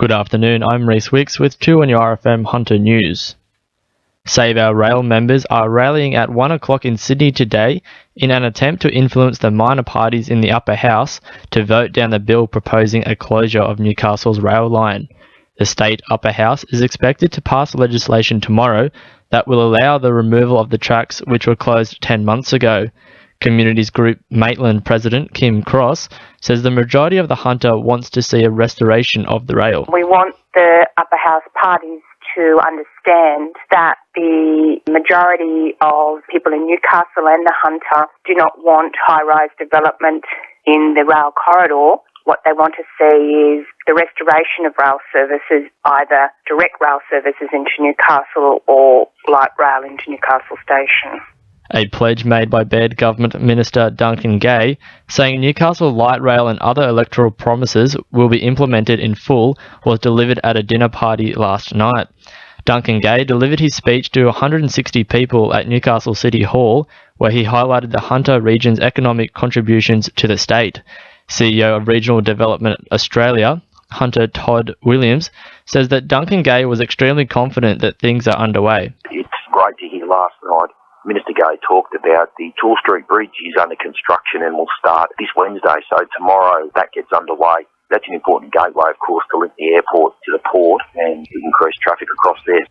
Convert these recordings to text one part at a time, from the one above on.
Good afternoon, I'm Rhys Wicks with 2 on your RFM Hunter News. Save Our Rail members are rallying at 1 o'clock in Sydney today in an attempt to influence the minor parties in the upper house to vote down the bill proposing a closure of Newcastle's rail line. The state upper house is expected to pass legislation tomorrow that will allow the removal of the tracks which were closed 10 months ago. Communities Group Maitland President Kim Cross says the majority of the Hunter wants to see a restoration of the rail. We want the upper house parties to understand that the majority of people in Newcastle and the Hunter do not want high-rise development in the rail corridor. What they want to see is the restoration of rail services, either direct rail services into Newcastle or light rail into Newcastle Station. A pledge made by Baird Government Minister Duncan Gay, saying Newcastle light rail and other electoral promises will be implemented in full, was delivered at a dinner party last night. Duncan Gay delivered his speech to 160 people at Newcastle City Hall, where he highlighted the Hunter region's economic contributions to the state. CEO of Regional Development Australia, Hunter Todd Williams, says that Duncan Gay was extremely confident that things are underway. It's great to hear last night Minister Gay talked about the Toole Street Bridge is under construction and will start this Wednesday, so tomorrow that gets underway. That's an important gateway, of course, to link the airport to the port and to increase traffic across there.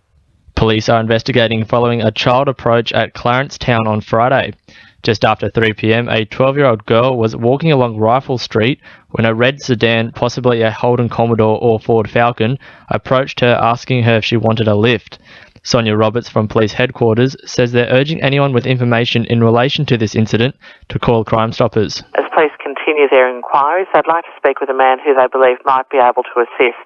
Police are investigating following a child approach at Clarence Town on Friday. Just after 3 p.m, a 12-year-old girl was walking along Rifle Street when a red sedan, possibly a Holden Commodore or Ford Falcon, approached her asking her if she wanted a lift. Sonia Roberts from Police Headquarters says they're urging anyone with information in relation to this incident to call Crime Stoppers. As police continue their inquiries, they'd like to speak with a man who they believe might be able to assist.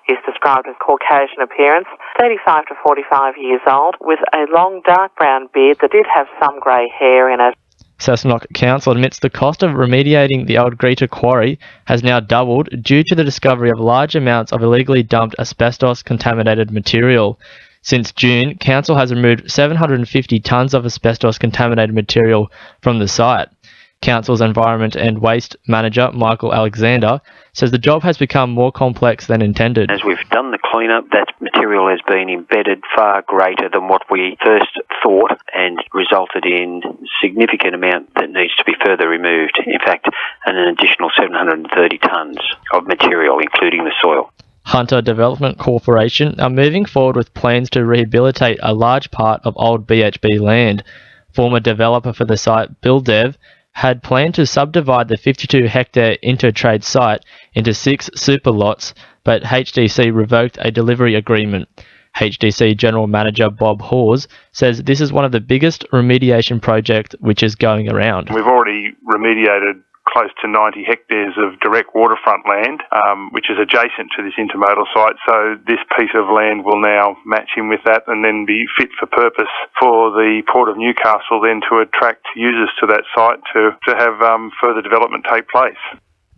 He's described as Caucasian appearance, 35 to 45 years old, with a long dark brown beard that did have some grey hair in it. Cessnock Council admits the cost of remediating the old Greta quarry has now doubled due to the discovery of large amounts of illegally dumped asbestos-contaminated material. Since June, Council has removed 750 tonnes of asbestos-contaminated material from the site. Council's Environment and Waste Manager, Michael Alexander, says the job has become more complex than intended. As we've done the clean-up, that material has been embedded far greater than what we first thought and resulted in a significant amount that needs to be further removed. In fact, an additional 730 tonnes of material, including the soil. Hunter Development Corporation are moving forward with plans to rehabilitate a large part of old BHP land. Former developer for the site, Bill Dev, had planned to subdivide the 52-hectare intertrade site into 6 super lots, but HDC revoked a delivery agreement. HDC General Manager Bob Hawes says this is one of the biggest remediation projects which is going around. We've already remediated close to 90 hectares of direct waterfront land, which is adjacent to this intermodal site. So this piece of land will now match in with that and then be fit for purpose for the Port of Newcastle then to attract users to that site to have further development take place.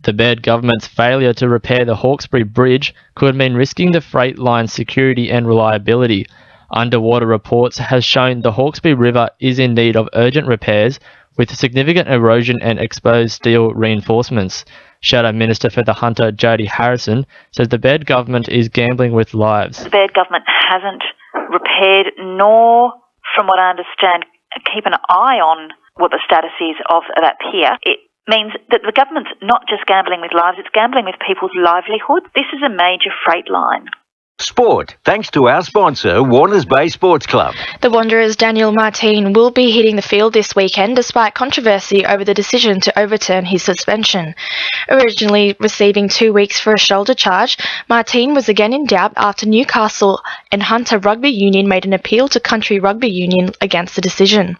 The Baird government's failure to repair the Hawkesbury Bridge could mean risking the freight line's security and reliability. Underwater reports has shown the Hawkesbury River is in need of urgent repairs, with significant erosion and exposed steel reinforcements. Shadow Minister for the Hunter, Jody Harrison, says the Baird government is gambling with lives. The Baird government hasn't repaired, nor, from what I understand, keep an eye on what the status is of that pier. It means that the government's not just gambling with lives, it's gambling with people's livelihood. This is a major freight line. Sport, thanks to our sponsor, Warners Bay Sports Club. The Wanderers' Daniel Martin will be hitting the field this weekend despite controversy over the decision to overturn his suspension. Originally receiving 2 weeks for a shoulder charge, Martin was again in doubt after Newcastle and Hunter Rugby Union made an appeal to Country Rugby Union against the decision.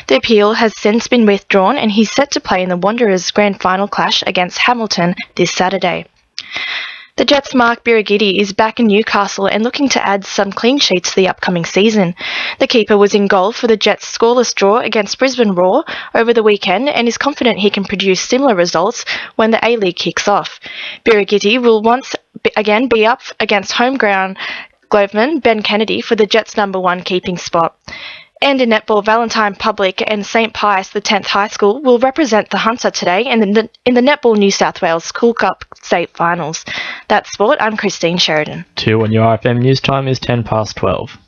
The appeal has since been withdrawn and he's set to play in the Wanderers' grand final clash against Hamilton this Saturday. The Jets' Mark Birighitti is back in Newcastle and looking to add some clean sheets to the upcoming season. The keeper was in goal for the Jets' scoreless draw against Brisbane Roar over the weekend and is confident he can produce similar results when the A-League kicks off. Birighitti will once again be up against home ground Gloveman Ben Kennedy for the Jets' #1 keeping spot. And in netball, Valentine Public and St Pius, the 10th High School, will represent the Hunter today in the Netball New South Wales School Cup State Finals. That's sport. I'm Christine Sheridan. 2 on your RFM news time is 12:10.